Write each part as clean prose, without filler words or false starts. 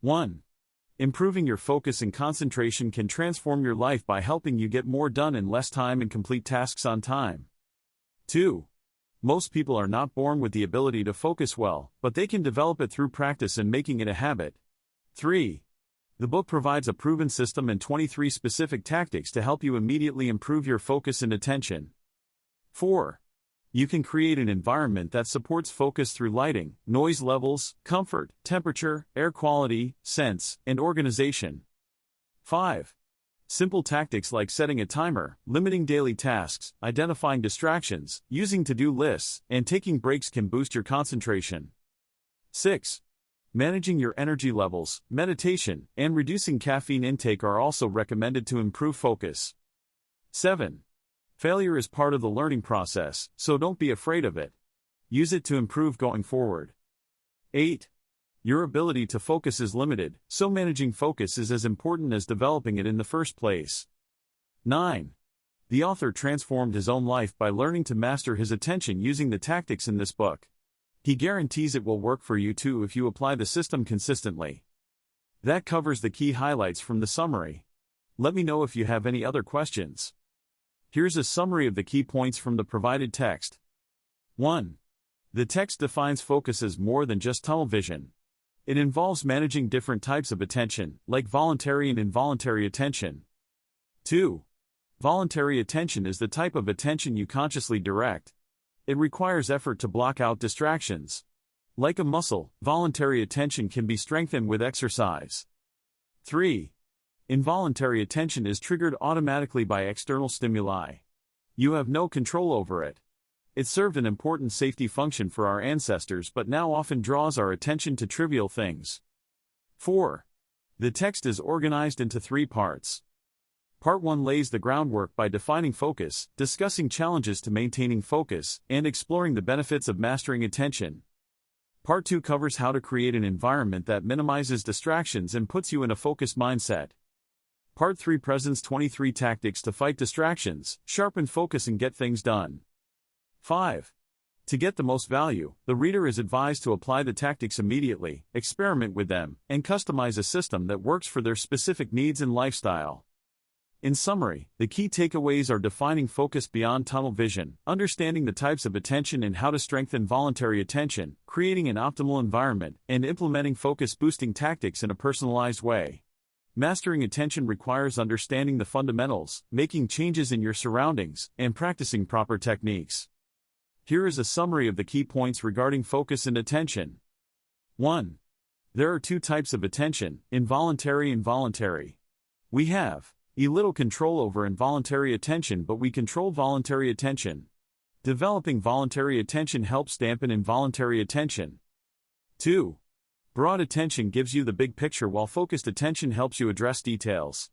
1. Improving your focus and concentration can transform your life by helping you get more done in less time and complete tasks on time. 2. Most people are not born with the ability to focus well, but they can develop it through practice and making it a habit. 3. The book provides a proven system and 23 specific tactics to help you immediately improve your focus and attention. 4. You can create an environment that supports focus through lighting, noise levels, comfort, temperature, air quality, scents, and organization. 5. Simple tactics like setting a timer, limiting daily tasks, identifying distractions, using to-do lists, and taking breaks can boost your concentration. 6. Managing your energy levels, meditation, and reducing caffeine intake are also recommended to improve focus. 7. Failure is part of the learning process, so don't be afraid of it. Use it to improve going forward. 8. Your ability to focus is limited, so managing focus is as important as developing it in the first place. 9. The author transformed his own life by learning to master his attention using the tactics in this book. He guarantees it will work for you too if you apply the system consistently. That covers the key highlights from the summary. Let me know if you have any other questions. Here's a summary of the key points from the provided text. 1. The text defines focus as more than just tunnel vision. It involves managing different types of attention, like voluntary and involuntary attention. 2. Voluntary attention is the type of attention you consciously direct. It requires effort to block out distractions. Like a muscle, voluntary attention can be strengthened with exercise. 3. Involuntary attention is triggered automatically by external stimuli. You have no control over it. It served an important safety function for our ancestors but now often draws our attention to trivial things. 4. The text is organized into 3 parts. Part 1 lays the groundwork by defining focus, discussing challenges to maintaining focus, and exploring the benefits of mastering attention. Part 2 covers how to create an environment that minimizes distractions and puts you in a focused mindset. Part 3 presents 23 tactics to fight distractions, sharpen focus and get things done. 5. To get the most value, the reader is advised to apply the tactics immediately, experiment with them, and customize a system that works for their specific needs and lifestyle. In summary, the key takeaways are defining focus beyond tunnel vision, understanding the types of attention and how to strengthen voluntary attention, creating an optimal environment, and implementing focus-boosting tactics in a personalized way. Mastering attention requires understanding the fundamentals, making changes in your surroundings, and practicing proper techniques. Here is a summary of the key points regarding focus and attention. 1. There are 2 types of attention, involuntary and voluntary. We have little control over involuntary attention, but we control voluntary attention. Developing voluntary attention helps dampen involuntary attention. 2. Broad attention gives you the big picture while focused attention helps you address details.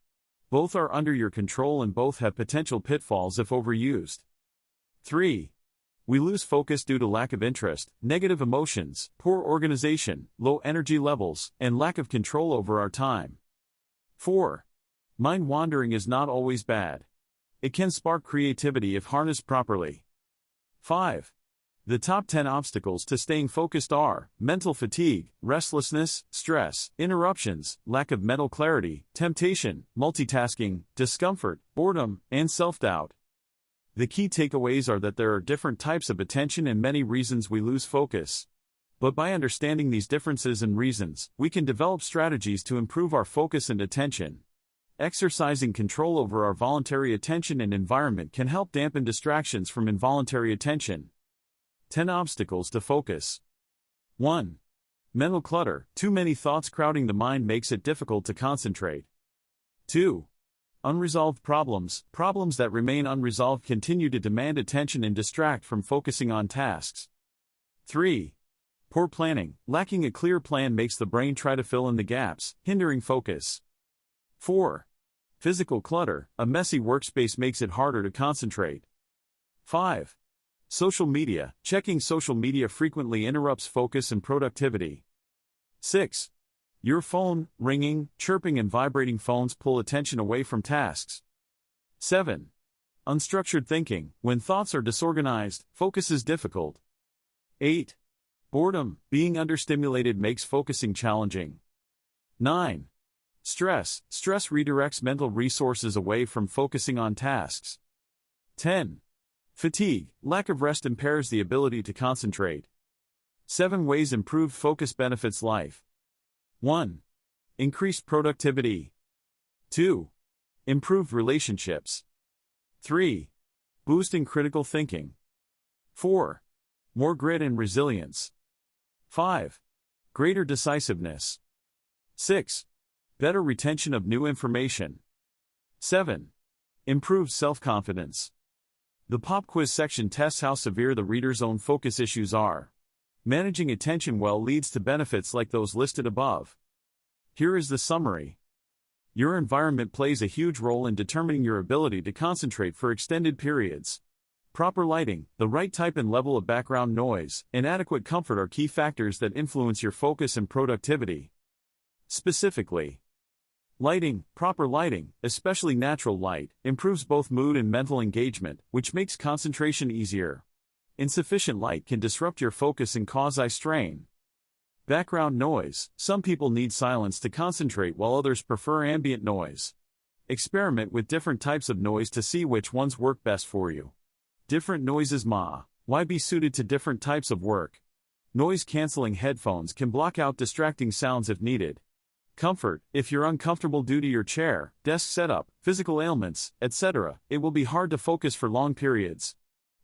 Both are under your control and both have potential pitfalls if overused. 3. We lose focus due to lack of interest, negative emotions, poor organization, low energy levels, and lack of control over our time. 4. Mind wandering is not always bad. It can spark creativity if harnessed properly. 5. The top 10 obstacles to staying focused are mental fatigue, restlessness, stress, interruptions, lack of mental clarity, temptation, multitasking, discomfort, boredom, and self-doubt. The key takeaways are that there are different types of attention and many reasons we lose focus. But by understanding these differences and reasons, we can develop strategies to improve our focus and attention. Exercising control over our voluntary attention and environment can help dampen distractions from involuntary attention. 10 obstacles to focus. 1. Mental clutter. Too many thoughts crowding the mind makes it difficult to concentrate. 2. Unresolved problems. Problems that remain unresolved continue to demand attention and distract from focusing on tasks. 3. Poor planning. Lacking a clear plan makes the brain try to fill in the gaps, hindering focus. 4. Physical clutter. A messy workspace makes it harder to concentrate. 5. Social media. Checking social media frequently interrupts focus and productivity. 6. Your phone, ringing, chirping and vibrating phones pull attention away from tasks. 7. Unstructured thinking. When thoughts are disorganized, focus is difficult. 8. Boredom. Being understimulated makes focusing challenging. 9. Stress. Stress redirects mental resources away from focusing on tasks. 10. Fatigue. Lack of rest impairs the ability to concentrate. 7 ways improved focus benefits life. 1. Increased productivity. 2. Improved relationships. 3. Boosting critical thinking. 4. More grit and resilience. 5. Greater decisiveness. 6. Better retention of new information. 7. Improved self-confidence. The pop quiz section tests how severe the reader's own focus issues are. Managing attention well leads to benefits like those listed above. Here is the summary. Your environment plays a huge role in determining your ability to concentrate for extended periods. Proper lighting, the right type and level of background noise, and adequate comfort are key factors that influence your focus and productivity. Specifically, lighting, proper lighting, especially natural light, improves both mood and mental engagement, which makes concentration easier. Insufficient light can disrupt your focus and cause eye strain. Background noise, some people need silence to concentrate while others prefer ambient noise. Experiment with different types of noise to see which ones work best for you. Different noises why be suited to different types of work? Noise-canceling headphones can block out distracting sounds if needed. Comfort, if you're uncomfortable due to your chair, desk setup, physical ailments, etc., it will be hard to focus for long periods.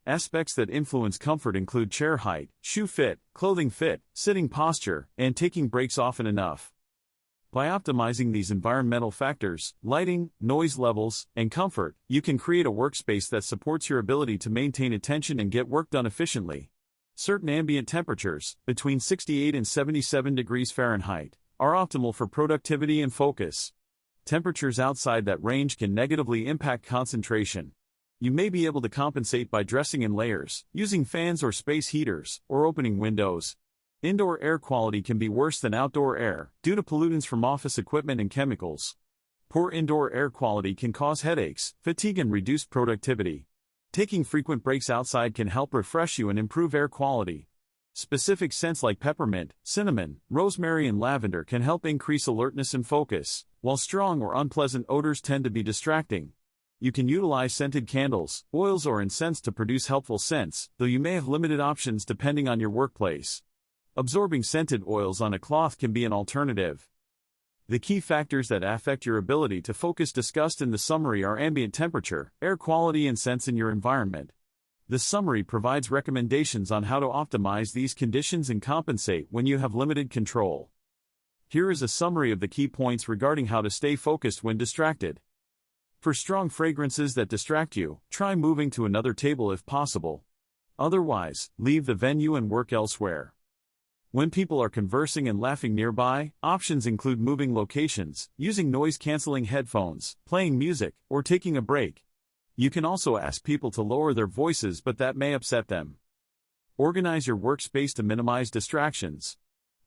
Aspects that influence comfort include chair height, shoe fit, clothing fit, sitting posture, and taking breaks often enough. By optimizing these environmental factors, lighting, noise levels, and comfort, you can create a workspace that supports your ability to maintain attention and get work done efficiently. Certain ambient temperatures, between 68 and 77 degrees Fahrenheit, are optimal for productivity and focus. Temperatures outside that range can negatively impact concentration. You may be able to compensate by dressing in layers, using fans or space heaters, or opening windows. Indoor air quality can be worse than outdoor air, due to pollutants from office equipment and chemicals. Poor indoor air quality can cause headaches, fatigue and reduced productivity. Taking frequent breaks outside can help refresh you and improve air quality. Specific scents like peppermint, cinnamon, rosemary and lavender can help increase alertness and focus, while strong or unpleasant odors tend to be distracting. You can utilize scented candles, oils or incense to produce helpful scents, though you may have limited options depending on your workplace. Absorbing scented oils on a cloth can be an alternative. The key factors that affect your ability to focus discussed in the summary are ambient temperature, air quality and scents in your environment. The summary provides recommendations on how to optimize these conditions and compensate when you have limited control. Here is a summary of the key points regarding how to stay focused when distracted. For strong fragrances that distract you, try moving to another table if possible. Otherwise, leave the venue and work elsewhere. When people are conversing and laughing nearby, options include moving locations, using noise-canceling headphones, playing music, or taking a break. You can also ask people to lower their voices, but that may upset them. Organize your workspace to minimize distractions.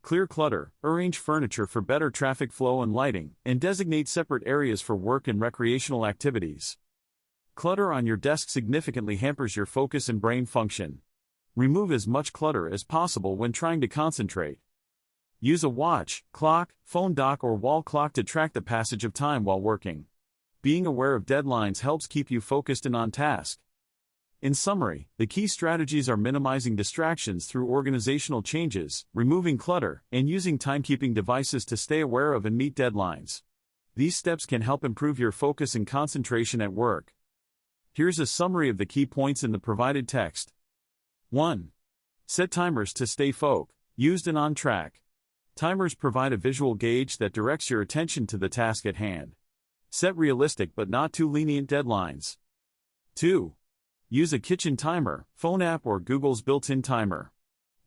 Clear clutter, arrange furniture for better traffic flow and lighting, and designate separate areas for work and recreational activities. Clutter on your desk significantly hampers your focus and brain function. Remove as much clutter as possible when trying to concentrate. Use a watch, clock, phone dock or wall clock to track the passage of time while working. Being aware of deadlines helps keep you focused and on task. In summary, the key strategies are minimizing distractions through organizational changes, removing clutter, and using timekeeping devices to stay aware of and meet deadlines. These steps can help improve your focus and concentration at work. Here's a summary of the key points in the provided text. 1. Set timers to stay used and on track. Timers provide a visual gauge that directs your attention to the task at hand. Set realistic but not too lenient deadlines. 2. Use a kitchen timer, phone app or Google's built-in timer.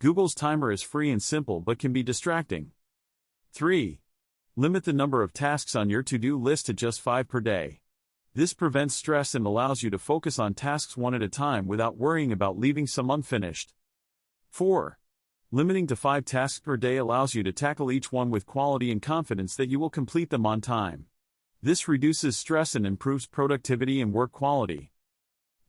Google's timer is free and simple but can be distracting. 3. Limit the number of tasks on your to-do list to just 5 per day. This prevents stress and allows you to focus on tasks one at a time without worrying about leaving some unfinished. 4. Limiting to 5 tasks per day allows you to tackle each one with quality and confidence that you will complete them on time. This reduces stress and improves productivity and work quality.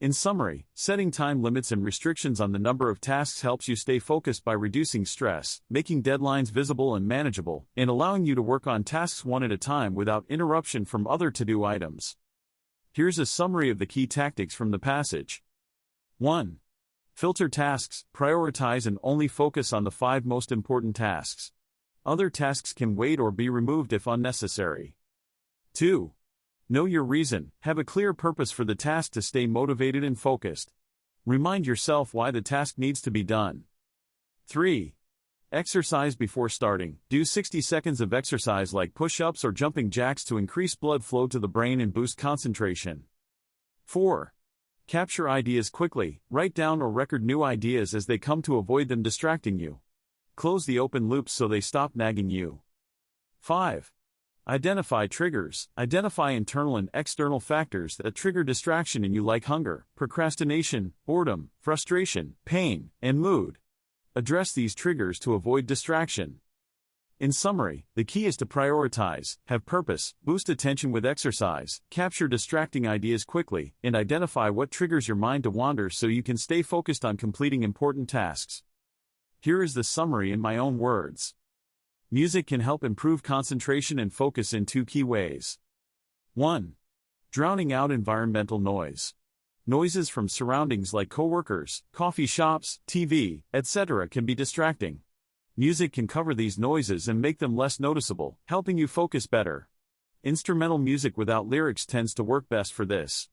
In summary, setting time limits and restrictions on the number of tasks helps you stay focused by reducing stress, making deadlines visible and manageable, and allowing you to work on tasks one at a time without interruption from other to-do items. Here's a summary of the key tactics from the passage. 1. Filter tasks, prioritize and only focus on the 5 most important tasks. Other tasks can wait or be removed if unnecessary. 2. Know your reason, have a clear purpose for the task to stay motivated and focused. Remind yourself why the task needs to be done. 3. Exercise before starting, do 60 seconds of exercise like push-ups or jumping jacks to increase blood flow to the brain and boost concentration. 4. Capture ideas quickly, write down or record new ideas as they come to avoid them distracting you. Close the open loops so they stop nagging you. 5. Identify triggers. Identify internal and external factors that trigger distraction in you like hunger, procrastination, boredom, frustration, pain, and mood. Address these triggers to avoid distraction. In summary, the key is to prioritize, have purpose, boost attention with exercise, capture distracting ideas quickly, and identify what triggers your mind to wander so you can stay focused on completing important tasks. Here is the summary in my own words. Music can help improve concentration and focus in 2 key ways. 1. Drowning out environmental noise. Noises from surroundings like coworkers, coffee shops, TV, etc. can be distracting. Music can cover these noises and make them less noticeable, helping you focus better. Instrumental music without lyrics tends to work best for this.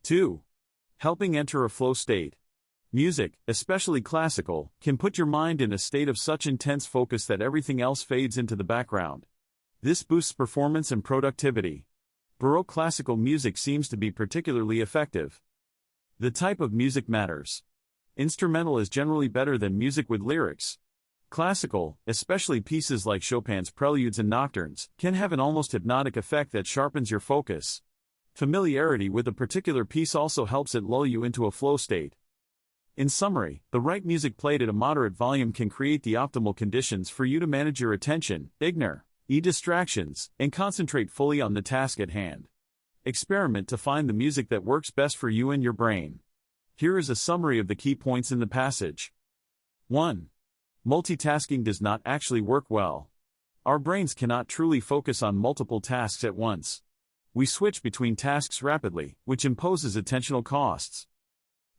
2. Helping enter a flow state. Music, especially classical, can put your mind in a state of such intense focus that everything else fades into the background. This boosts performance and productivity. Baroque classical music seems to be particularly effective. The type of music matters. Instrumental is generally better than music with lyrics. Classical, especially pieces like Chopin's preludes and nocturnes, can have an almost hypnotic effect that sharpens your focus. Familiarity with a particular piece also helps it lull you into a flow state. In summary, the right music played at a moderate volume can create the optimal conditions for you to manage your attention, ignore distractions, and concentrate fully on the task at hand. Experiment to find the music that works best for you and your brain. Here is a summary of the key points in the passage. 1. Multitasking does not actually work well. Our brains cannot truly focus on multiple tasks at once. We switch between tasks rapidly, which imposes attentional costs.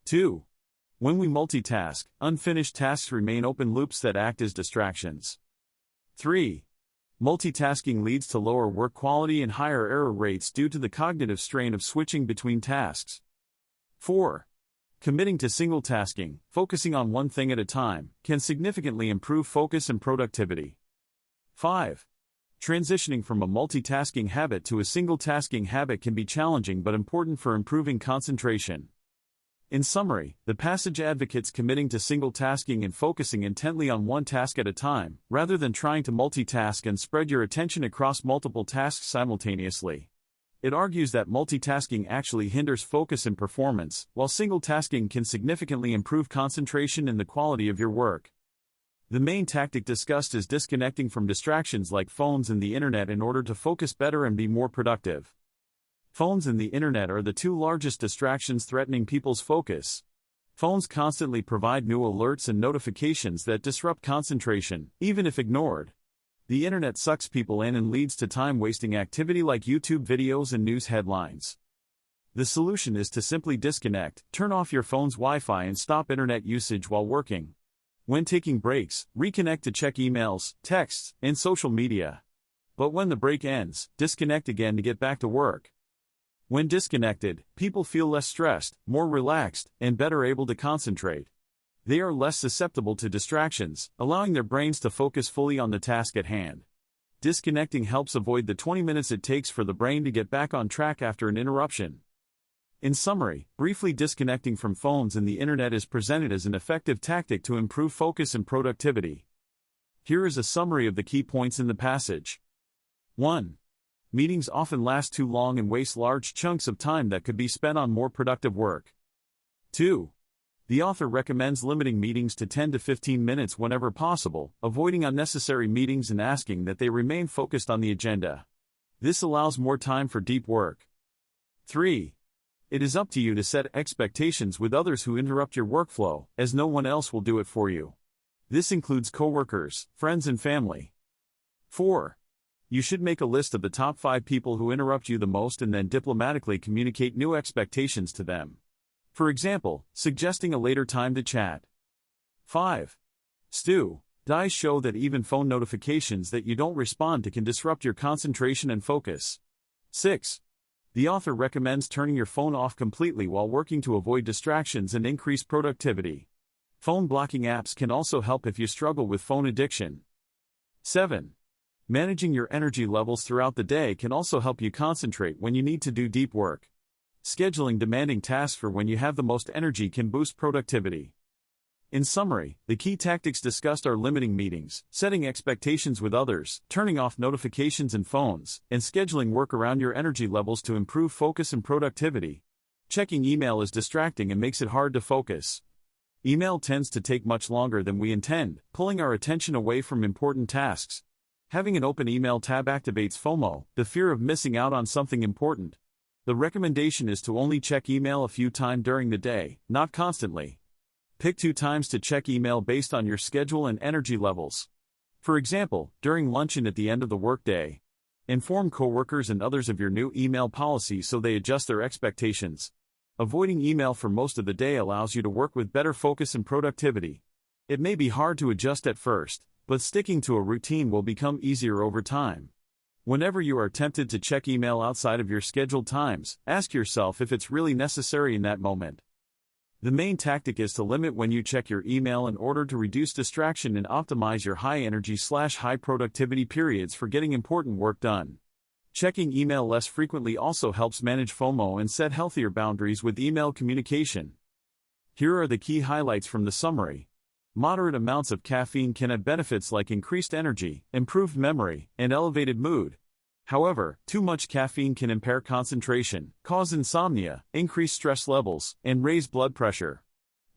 2. When we multitask, unfinished tasks remain open loops that act as distractions. 3. Multitasking leads to lower work quality and higher error rates due to the cognitive strain of switching between tasks. 4. Committing to single tasking, focusing on one thing at a time, can significantly improve focus and productivity. 5. Transitioning from a multitasking habit to a single tasking habit can be challenging but important for improving concentration. In summary, the passage advocates committing to single tasking and focusing intently on one task at a time, rather than trying to multitask and spread your attention across multiple tasks simultaneously. It argues that multitasking actually hinders focus and performance, while single tasking can significantly improve concentration and the quality of your work. The main tactic discussed is disconnecting from distractions like phones and the internet in order to focus better and be more productive. Phones and the internet are the 2 largest distractions threatening people's focus. Phones constantly provide new alerts and notifications that disrupt concentration, even if ignored. The internet sucks people in and leads to time-wasting activity like YouTube videos and news headlines. The solution is to simply disconnect, turn off your phone's Wi-Fi and stop internet usage while working. When taking breaks, reconnect to check emails, texts, and social media. But when the break ends, disconnect again to get back to work. When disconnected, people feel less stressed, more relaxed, and better able to concentrate. They are less susceptible to distractions, allowing their brains to focus fully on the task at hand. Disconnecting helps avoid the 20 minutes it takes for the brain to get back on track after an interruption. In summary, briefly disconnecting from phones and the internet is presented as an effective tactic to improve focus and productivity. Here is a summary of the key points in the passage. 1. Meetings often last too long and waste large chunks of time that could be spent on more productive work. 2. The author recommends limiting meetings to 10 to 15 minutes whenever possible, avoiding unnecessary meetings and asking that they remain focused on the agenda. This allows more time for deep work. 3. It is up to you to set expectations with others who interrupt your workflow, as no one else will do it for you. This includes coworkers, friends, and family. 4. You should make a list of the top 5 people who interrupt you the most and then diplomatically communicate new expectations to them. For example, suggesting a later time to chat. 5. Studies show that even phone notifications that you don't respond to can disrupt your concentration and focus. 6. The author recommends turning your phone off completely while working to avoid distractions and increase productivity. Phone blocking apps can also help if you struggle with phone addiction. 7. Managing your energy levels throughout the day can also help you concentrate when you need to do deep work. Scheduling demanding tasks for when you have the most energy can boost productivity. In summary, the key tactics discussed are limiting meetings, setting expectations with others, turning off notifications and phones, and scheduling work around your energy levels to improve focus and productivity. Checking email is distracting and makes it hard to focus. Email tends to take much longer than we intend, pulling our attention away from important tasks. Having an open email tab activates FOMO, the fear of missing out on something important. The recommendation is to only check email a few times during the day, not constantly. Pick 2 times to check email based on your schedule and energy levels. For example, during lunch and at the end of the workday. Inform coworkers and others of your new email policy so they adjust their expectations. Avoiding email for most of the day allows you to work with better focus and productivity. It may be hard to adjust at first, but sticking to a routine will become easier over time. Whenever you are tempted to check email outside of your scheduled times, ask yourself if it's really necessary in that moment. The main tactic is to limit when you check your email in order to reduce distraction and optimize your high energy/high productivity periods for getting important work done. Checking email less frequently also helps manage FOMO and set healthier boundaries with email communication. Here are the key highlights from the summary. Moderate amounts of caffeine can have benefits like increased energy, improved memory, and elevated mood. However, too much caffeine can impair concentration, cause insomnia, increase stress levels, and raise blood pressure.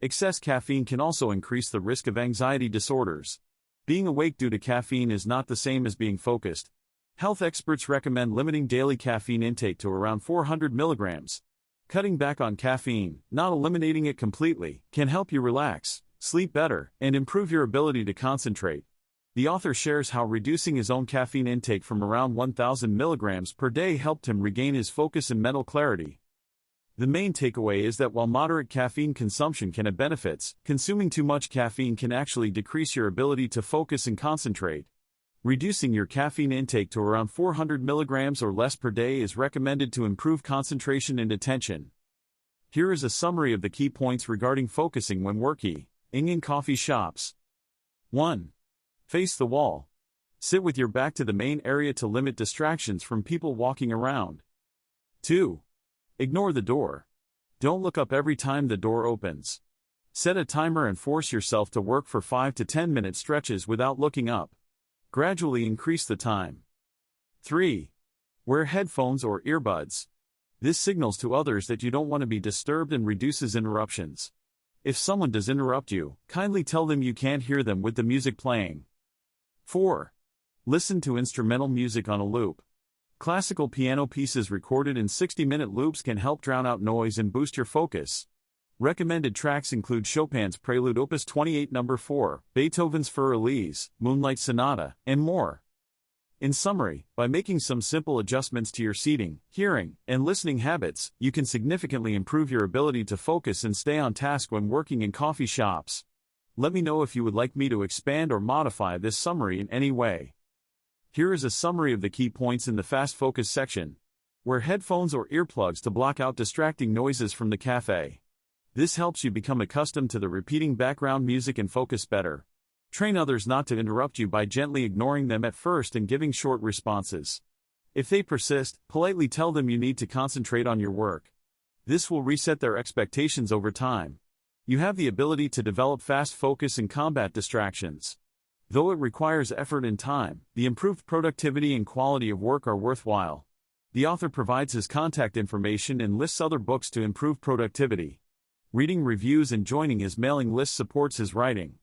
Excess caffeine can also increase the risk of anxiety disorders. Being awake due to caffeine is not the same as being focused. Health experts recommend limiting daily caffeine intake to around 400 milligrams. Cutting back on caffeine, not eliminating it completely, can help you relax, sleep better, and improve your ability to concentrate. The author shares how reducing his own caffeine intake from around 1,000 milligrams per day helped him regain his focus and mental clarity. The main takeaway is that while moderate caffeine consumption can have benefits, consuming too much caffeine can actually decrease your ability to focus and concentrate. Reducing your caffeine intake to around 400 milligrams or less per day is recommended to improve concentration and attention. Here is a summary of the key points regarding focusing when working in coffee shops. 1. Face the wall. Sit with your back to the main area to limit distractions from people walking around. 2. Ignore the door. Don't look up every time the door opens. Set a timer and force yourself to work for 5 to 10 minute stretches without looking up. Gradually increase the time. 3. Wear headphones or earbuds. This signals to others that you don't want to be disturbed and reduces interruptions. If someone does interrupt you, kindly tell them you can't hear them with the music playing. 4. Listen to instrumental music on a loop. Classical piano pieces recorded in 60-minute loops can help drown out noise and boost your focus. Recommended tracks include Chopin's Prelude Opus 28 No. 4, Beethoven's Für Elise, Moonlight Sonata, and more. In summary, by making some simple adjustments to your seating, hearing, and listening habits, you can significantly improve your ability to focus and stay on task when working in coffee shops. Let me know if you would like me to expand or modify this summary in any way. Here is a summary of the key points in the fast focus section. Wear headphones or earplugs to block out distracting noises from the cafe. This helps you become accustomed to the repeating background music and focus better. Train others not to interrupt you by gently ignoring them at first and giving short responses. If they persist, politely tell them you need to concentrate on your work. This will reset their expectations over time. You have the ability to develop fast focus and combat distractions. Though it requires effort and time, the improved productivity and quality of work are worthwhile. The author provides his contact information and lists other books to improve productivity. Reading reviews and joining his mailing list supports his writing.